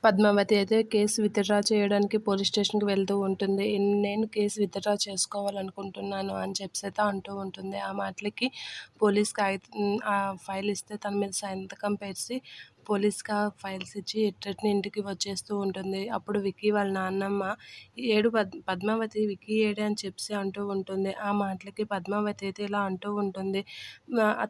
పద్మావతి అయితే case withdraw చేయడానికి police స్టేషన్‌కి వెళ్తూ ఉంటుంది. నేను కేసు విత్‌డ్రా చేసుకోవాలనుకుంటున్నాను అని చెప్పేసైతే అంటూ ఉంటుంది. ఆ మాటలకి ఆ ఫైల్ ఇస్తే తన మీద సంతకం పెట్టి పోలీస్‌కి ఆ ఫైల్స్ ఇచ్చి ఎట్టెట్నే ఇంటికి వచ్చేస్తూ ఉంటుంది. అప్పుడు విక్కీ వాళ్ళ నాన్నమ్మ ఏడు పద్మావతి విక్కీ ఏడే అని చెప్పేసి అంటూ ఉంటుంది. ఆ మాటలకి పద్మావతి అయితే ఇలా అంటూ ఉంటుంది.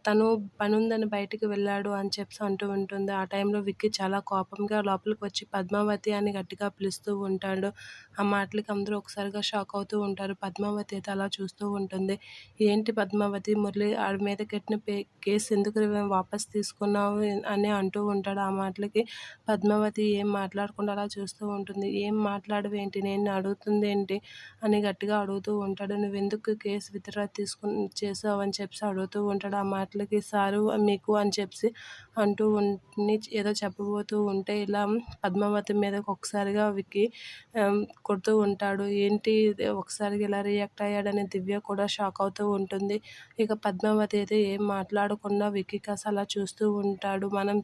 తను పనుందని బయటికి వెళ్ళాడు అని చెప్పేసి అంటూ ఉంటుంది. ఆ టైంలో విక్కీ చాలా కోపంగా లోపలికి వచ్చి పద్మావతి అని గట్టిగా పిలుస్తూ ఉంటాడు. ఆ మాటలకి అందరూ ఒకసారిగా షాక్ అవుతూ ఉంటారు. పద్మావతి అయితే అలా చూస్తూ ఉంటుంది. ఏంటి పద్మావతి మురళి ఆడి మీద కట్టిన కేసు ఎందుకు వాపస్ తీసుకున్నావు అని అంటూ ఉంటాడు. ఆ మాటలకి పద్మావతి ఏం మాట్లాడకుండా అలా చూస్తూ ఉంటుంది. ఏం మాట్లాడవేంటి? నేను అడుగుతుందేంటి? అని గట్టిగా అడుగుతూ ఉంటాడు. నువ్వెందుకు కేసు విత్‌డ్రా చేసావు అని చెప్పేసి అడుగుతూ ఉంటాడు. ఆ మాటలకి సారు మీకు అని చెప్పేసి అంటూ ఏదో చెప్పబోతూ ఉంటే ఇలా పద్మావతి మీదకి ఒకసారిగా విక్కీ కొడుతూ ఉంటాడు. ఏంటి ఇది ఒకసారిగా ఇలా రియాక్ట్ అయ్యాడని దివ్య కూడా షాక్ అవుతూ ఉంటుంది. ఇక పద్మావతి అయితే ఏం మాట్లాడకుండా విక్కీ కాస్త అలా చూస్తూ ఉంటాడు. మనం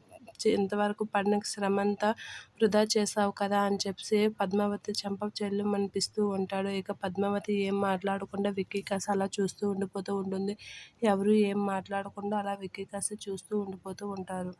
ఇంతవరకు పడిన శ్రమంతా వృధా చేశావు కదా అని చెప్పేసి పద్మావతి చెంప చెల్లుమనిపిస్తూ ఉంటాడు. ఇక పద్మావతి ఏం మాట్లాడకుండా విక్కీ కాస్త అలా చూస్తూ ఉండిపోతూ ఉంటుంది. ఎవరు ఏం మాట్లాడకుండా అలా విక్కీ కాస్త చూస్తూ ఉండిపోతూ ఉంటారు.